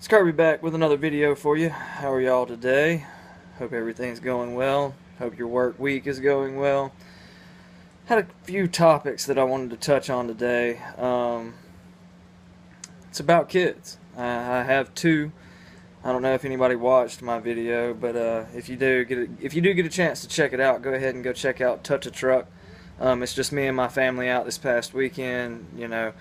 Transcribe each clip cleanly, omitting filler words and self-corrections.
It's Kirby back with another video for you. How are y'all today? Hope everything's going well. Hope your work week is going well. Had a few topics that I wanted to touch on today. It's about kids. I have two. I don't know if anybody watched my video, but if you do get a chance to check it out, go ahead and go check out Touch a Truck. It's just me and my family out this past weekend.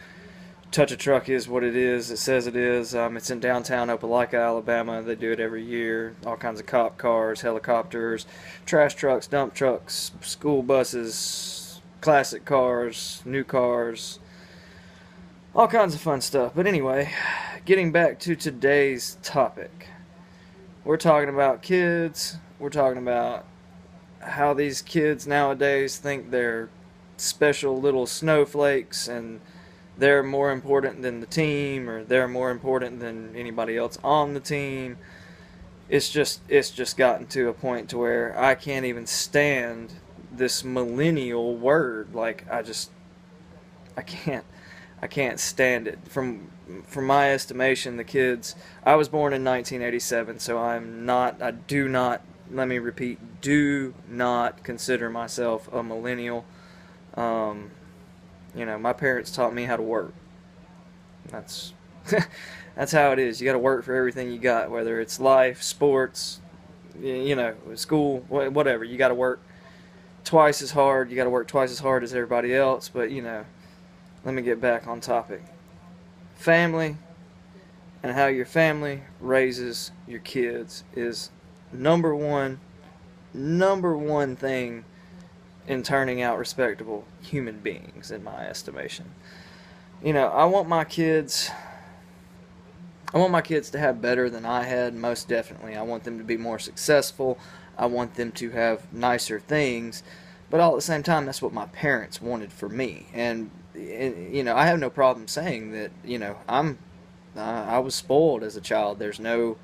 Touch a Truck is what it is. It says it is. It's in downtown Opelika, Alabama. They do it every year. All kinds of cop cars, helicopters, trash trucks, dump trucks, school buses, classic cars, new cars, all kinds of fun stuff. But anyway, getting back to today's topic. We're talking about kids. We're talking about how these kids nowadays think they're special little snowflakes and they're more important than the team, or they're more important than anybody else on the team. It's just gotten to a point to where I can't even stand this millennial word. Like I can't stand it. From my estimation, the kids, I was born in 1987, so I do not, let me repeat, do not consider myself a millennial. My parents taught me how to work. That's that's how it is. You got to work for everything you got, whether it's life, sports, school, whatever. You got to work twice as hard. You got to work twice as hard as everybody else. But let me get back on topic. Family and how your family raises your kids is number one thing in turning out respectable human beings, in my estimation. I want my kids to have better than I had, most definitely. I want them to be more successful. I want them to have nicer things. But all at the same time, that's what my parents wanted for me. And I have no problem saying that, I was spoiled as a child. There's no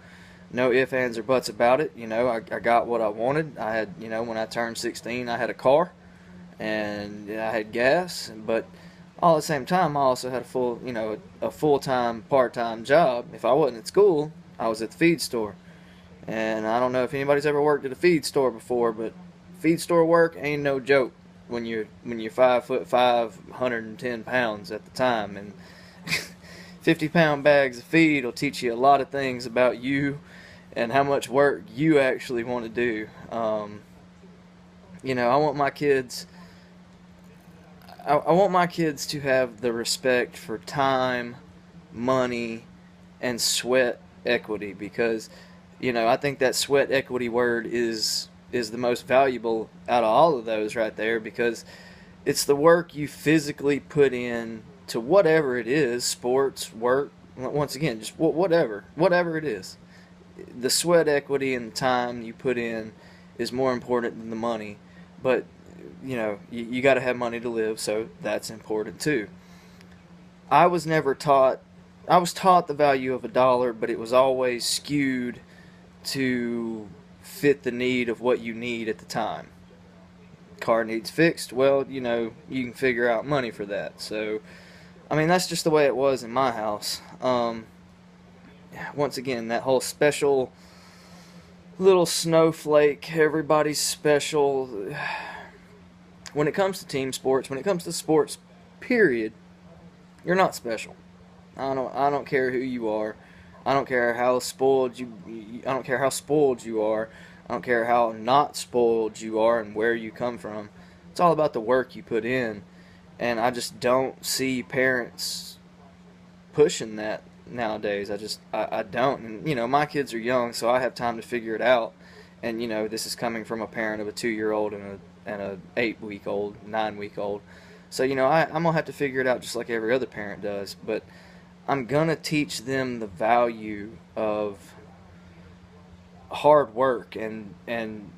ifs, ands, or buts about it. I got what I wanted. I had, when I turned 16, I had a car and I had gas, but all at the same time, I also had a full-time, part-time job. If I wasn't at school, I was at the feed store. And I don't know if anybody's ever worked at a feed store before, but feed store work ain't no joke when you're 5'5", 110 pounds at the time, and 50-pound bags of feed will teach you a lot of things about you and how much work you actually want to do. I want my kids. I want my kids to have the respect for time, money, and sweat equity, because I think that sweat equity word is the most valuable out of all of those right there, because it's the work you physically put in to whatever it is, sports, work, once again, just whatever it is. The sweat equity and the time you put in is more important than the money, but you got to have money to live, so that's important too. I was taught the value of a dollar, but it was always skewed to fit the need of what you need at the time. Car needs fixed, well, you can figure out money for that. So, that's just the way it was in my house. Once again, that whole special little snowflake, everybody's special. When it comes to team sports, when it comes to sports, period, you're not special. I don't care who you are. I don't care how spoiled I don't care how spoiled you are. I don't care how not spoiled you are and where you come from. It's all about the work you put in, and I just don't see parents pushing that nowadays. I don't. And my kids are young, so I have time to figure it out. And this is coming from a parent of a 2-year-old and a 8-week-old, 9-week-old. So I'm gonna have to figure it out just like every other parent does. But I'm gonna teach them the value of hard work and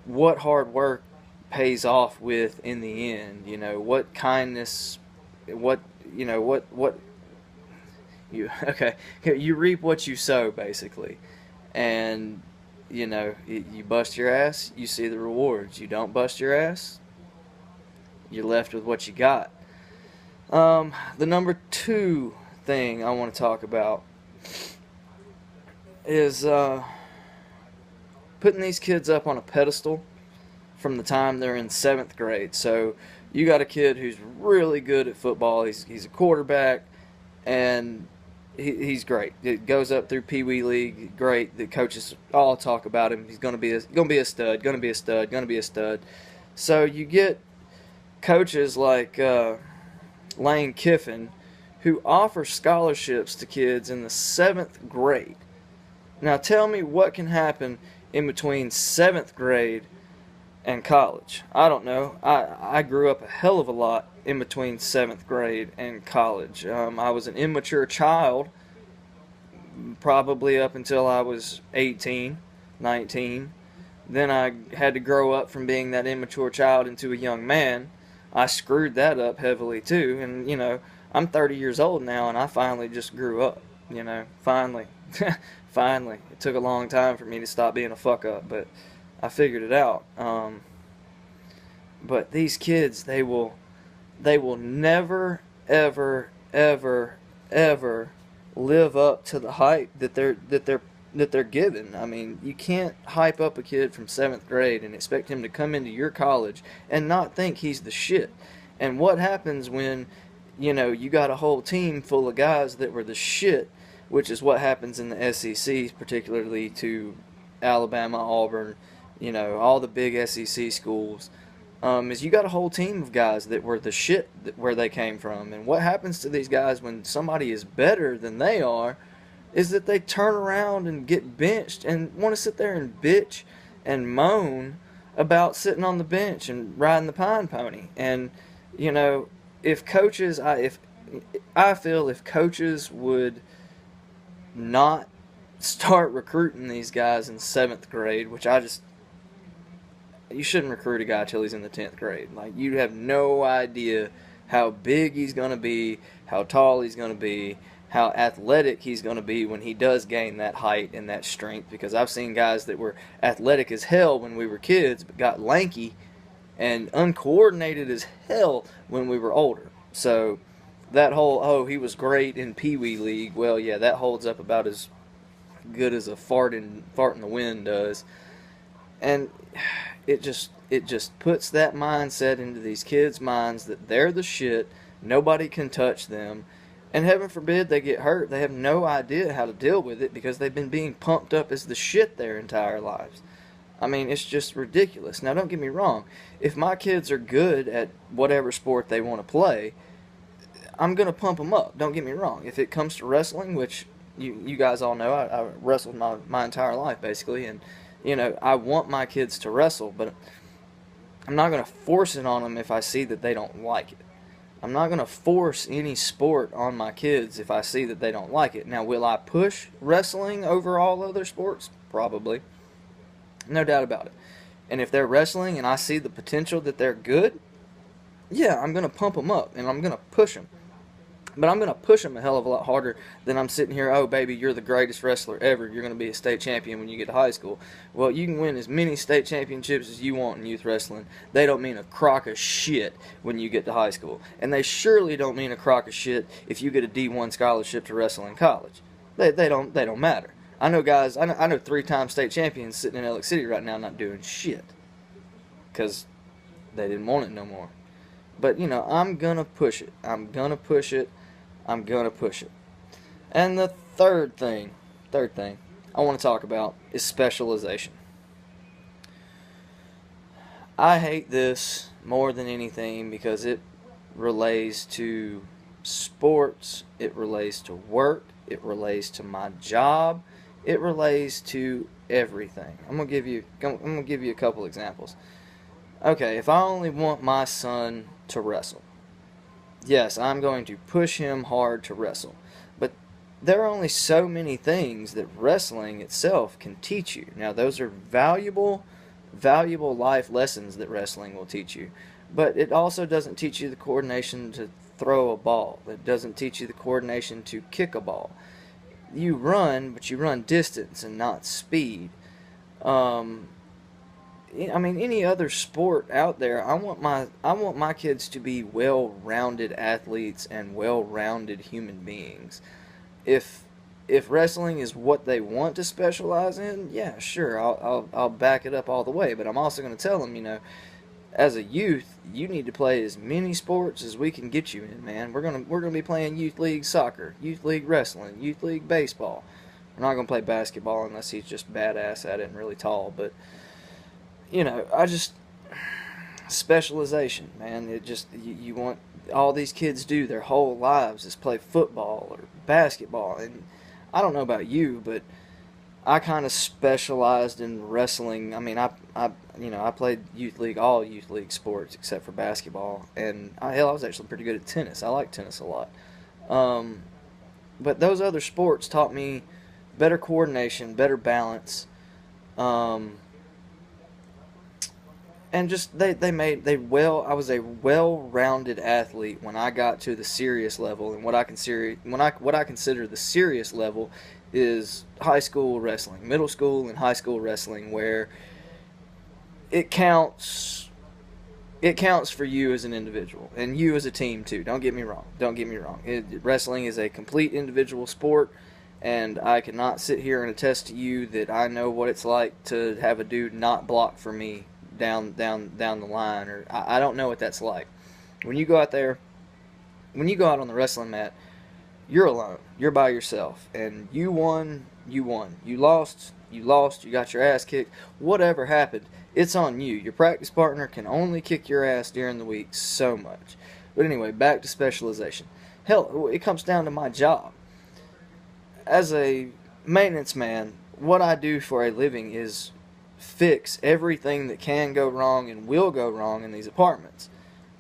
what hard work pays off with in the end. What kindness, what you reap what you sow, basically. And you bust your ass, you see the rewards. You don't bust your ass, you're left with what you got. The number 2 thing I want to talk about is putting these kids up on a pedestal from the time they're in 7th grade. So you got a kid who's really good at football. He's a quarterback, and he's great. It goes up through Pee Wee League. Great. The coaches all talk about him. He's gonna be a stud. Gonna be a stud. Gonna be a stud. So you get coaches like Lane Kiffin, who offer scholarships to kids in the 7th grade. Now tell me what can happen in between 7th grade and college. I don't know. I grew up a hell of a lot in between 7th grade and college. I was an immature child probably up until I was 18, 19. Then I had to grow up from being that immature child into a young man. I screwed that up heavily too, and I'm 30 years old now, and I finally just grew up. Finally. Finally. It took a long time for me to stop being a fuck up, but I figured it out. But these kids, they will never, ever, ever, ever live up to the hype that they're given. I mean, you can't hype up a kid from 7th grade and expect him to come into your college and not think he's the shit. And what happens when you got a whole team full of guys that were the shit, which is what happens in the SEC, particularly to Alabama, Auburn, all the big SEC schools, is you got a whole team of guys that were the shit where they came from. And what happens to these guys when somebody is better than they are is that they turn around and get benched and want to sit there and bitch and moan about sitting on the bench and riding the pine pony. And, if coaches, I feel if coaches would not start recruiting these guys in 7th grade, which you shouldn't recruit a guy till he's in the 10th grade. Like, you have no idea how big he's going to be, how tall he's going to be, how athletic he's going to be when he does gain that height and that strength. Because I've seen guys that were athletic as hell when we were kids, but got lanky and uncoordinated as hell when we were older. So that whole, he was great in Pee Wee League, well, yeah, that holds up about as good as a fart in the wind does. And it just puts that mindset into these kids' minds that they're the shit, nobody can touch them, and heaven forbid they get hurt. They have no idea how to deal with it because they've been being pumped up as the shit their entire lives. I mean, it's just ridiculous. Now, don't get me wrong. If my kids are good at whatever sport they want to play, I'm going to pump them up. Don't get me wrong. If it comes to wrestling, which you guys all know, I wrestled my entire life, basically, and, I want my kids to wrestle, but I'm not going to force it on them if I see that they don't like it. I'm not going to force any sport on my kids if I see that they don't like it. Now, will I push wrestling over all other sports? Probably. No doubt about it. And if they're wrestling and I see the potential that they're good, yeah, I'm going to pump them up and I'm going to push them. But I'm going to push them a hell of a lot harder than I'm sitting here, oh, baby, you're the greatest wrestler ever. You're going to be a state champion when you get to high school. Well, you can win as many state championships as you want in youth wrestling. They don't mean a crock of shit when you get to high school. And they surely don't mean a crock of shit if you get a D1 scholarship to wrestle in college. They don't matter. I know guys, I know 3-time state champions sitting in Alex City right now not doing shit. Because they didn't want it no more. But, I'm going to push it. I'm going to push it. I'm going to push it. And the third thing I want to talk about is specialization. I hate this more than anything because it relates to sports, it relates to work, it relates to my job, it relates to everything. I'm gonna give you a couple examples. Okay, if I only want my son to wrestle, yes, I'm going to push him hard to wrestle. But there are only so many things that wrestling itself can teach you. Now, those are valuable life lessons that wrestling will teach you. But it also doesn't teach you the coordination to throw a ball. It doesn't teach you the coordination to kick a ball. You run, but you run distance and not speed. Any other sport out there, I want my kids to be well-rounded athletes and well-rounded human beings. If if wrestling is what they want to specialize in, yeah, sure, I'll back it up all the way. But I'm also going to tell them, as a youth, you need to play as many sports as we can get you in, man. We're gonna be playing youth league soccer, youth league wrestling, youth league baseball. We're not gonna play basketball unless he's just badass at it and really tall. But I just specialization, man. It just you want all these kids do their whole lives is play football or basketball, and I don't know about you, but I kind of specialized in wrestling. I mean, I played all youth league sports except for basketball, and I was actually pretty good at tennis. I like tennis a lot. But those other sports taught me better coordination, better balance, and just I was a well-rounded athlete when I got to the serious level, and what I consider the serious level is high school wrestling, middle school and high school wrestling, where it counts for you as an individual and you as a team too. Don't get me wrong. Wrestling is a complete individual sport, and I cannot sit here and attest to you that I know what it's like to have a dude not block for me down the line, or I don't know what that's like. When you go out on the wrestling mat, you're alone. You're by yourself, and you won. You lost. You got your ass kicked. Whatever happened, it's on you. Your practice partner can only kick your ass during the week so much. But anyway, back to specialization. Hell, it comes down to my job. As a maintenance man, what I do for a living is fix everything that can go wrong and will go wrong in these apartments.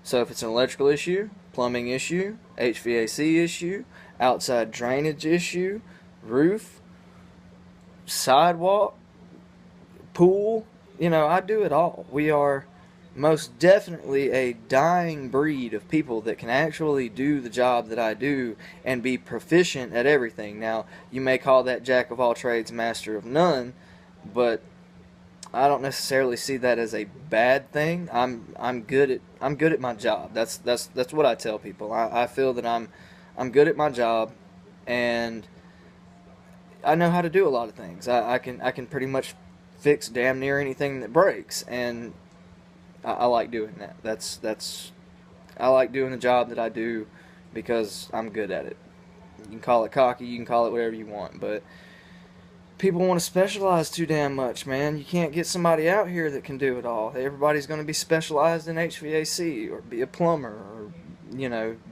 So if it's an electrical issue, plumbing issue, HVAC issue, outside drainage issue, roof, sidewalk, pool, I do it all. We are most definitely a dying breed of people that can actually do the job that I do and be proficient at everything. Now, you may call that jack of all trades, master of none, but I don't necessarily see that as a bad thing. I'm good at my job. That's what I tell people. I feel that I'm good at my job, and I know how to do a lot of things. I can pretty much fix damn near anything that breaks, and I like doing that. I like doing the job that I do because I'm good at it. You can call it cocky, you can call it whatever you want, but people want to specialize too damn much, man. You can't get somebody out here that can do it all. Everybody's going to be specialized in HVAC or be a plumber or,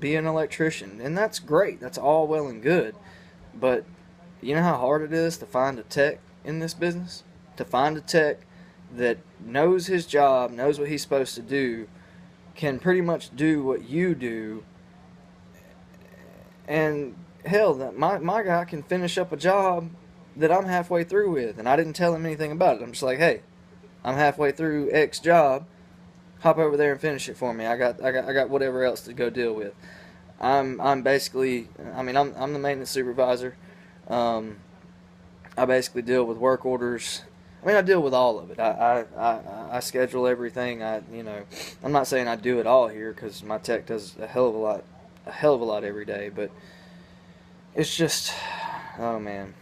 be an electrician. And that's great. That's all well and good. But you know how hard it is to find a tech in this business? To find a tech that knows his job, knows what he's supposed to do, can pretty much do what you do. And hell, my guy can finish up a job that I'm halfway through with, and I didn't tell him anything about it. I'm just like, hey, I'm halfway through X job. Hop over there and finish it for me. I got whatever else to go deal with. I'm basically, I'm the maintenance supervisor. I basically deal with work orders. I deal with all of it. I schedule everything. I'm not saying I do it all here because my tech does a hell of a lot every day. But it's just, oh man.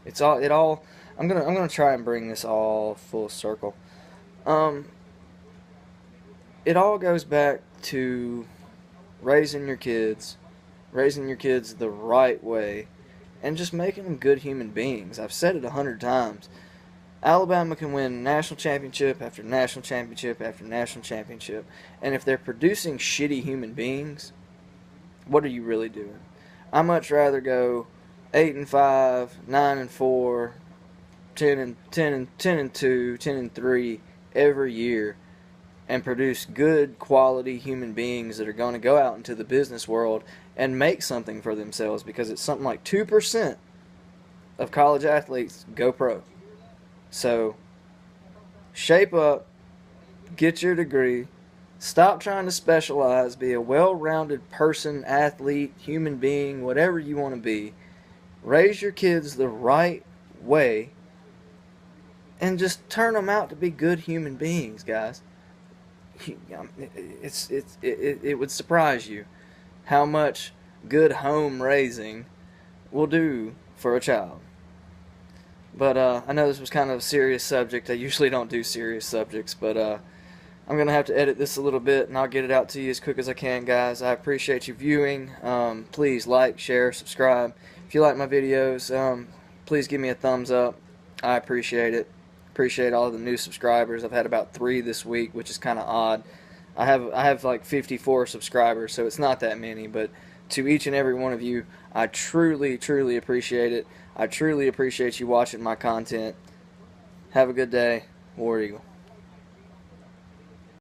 It all. I'm gonna try and bring this all full circle. It all goes back to raising your kids the right way, and just making them good human beings. I've said it 100 times. Alabama can win national championship after national championship after national championship, and if they're producing shitty human beings, what are you really doing? I'd much rather go 8-5, 9-4, 10-2, 10-3 every year, and produce good quality human beings that are going to go out into the business world and make something for themselves, because it's something like 2% of college athletes go pro. So shape up, get your degree, stop trying to specialize, be a well-rounded person, athlete, human being, whatever you want to be. Raise your kids the right way, and just turn them out to be good human beings, guys. It would surprise you how much good home raising will do for a child. But I know this was kind of a serious subject. I usually don't do serious subjects, but I'm going to have to edit this a little bit, and I'll get it out to you as quick as I can, guys. I appreciate you viewing. Please like, share, subscribe. If you like my videos, please give me a thumbs up. I appreciate it. Appreciate all of the new subscribers. I've had about 3 this week, which is kind of odd. I have like 54 subscribers, so it's not that many, but to each and every one of you, I truly, truly appreciate it. I truly appreciate you watching my content. Have a good day. War Eagle.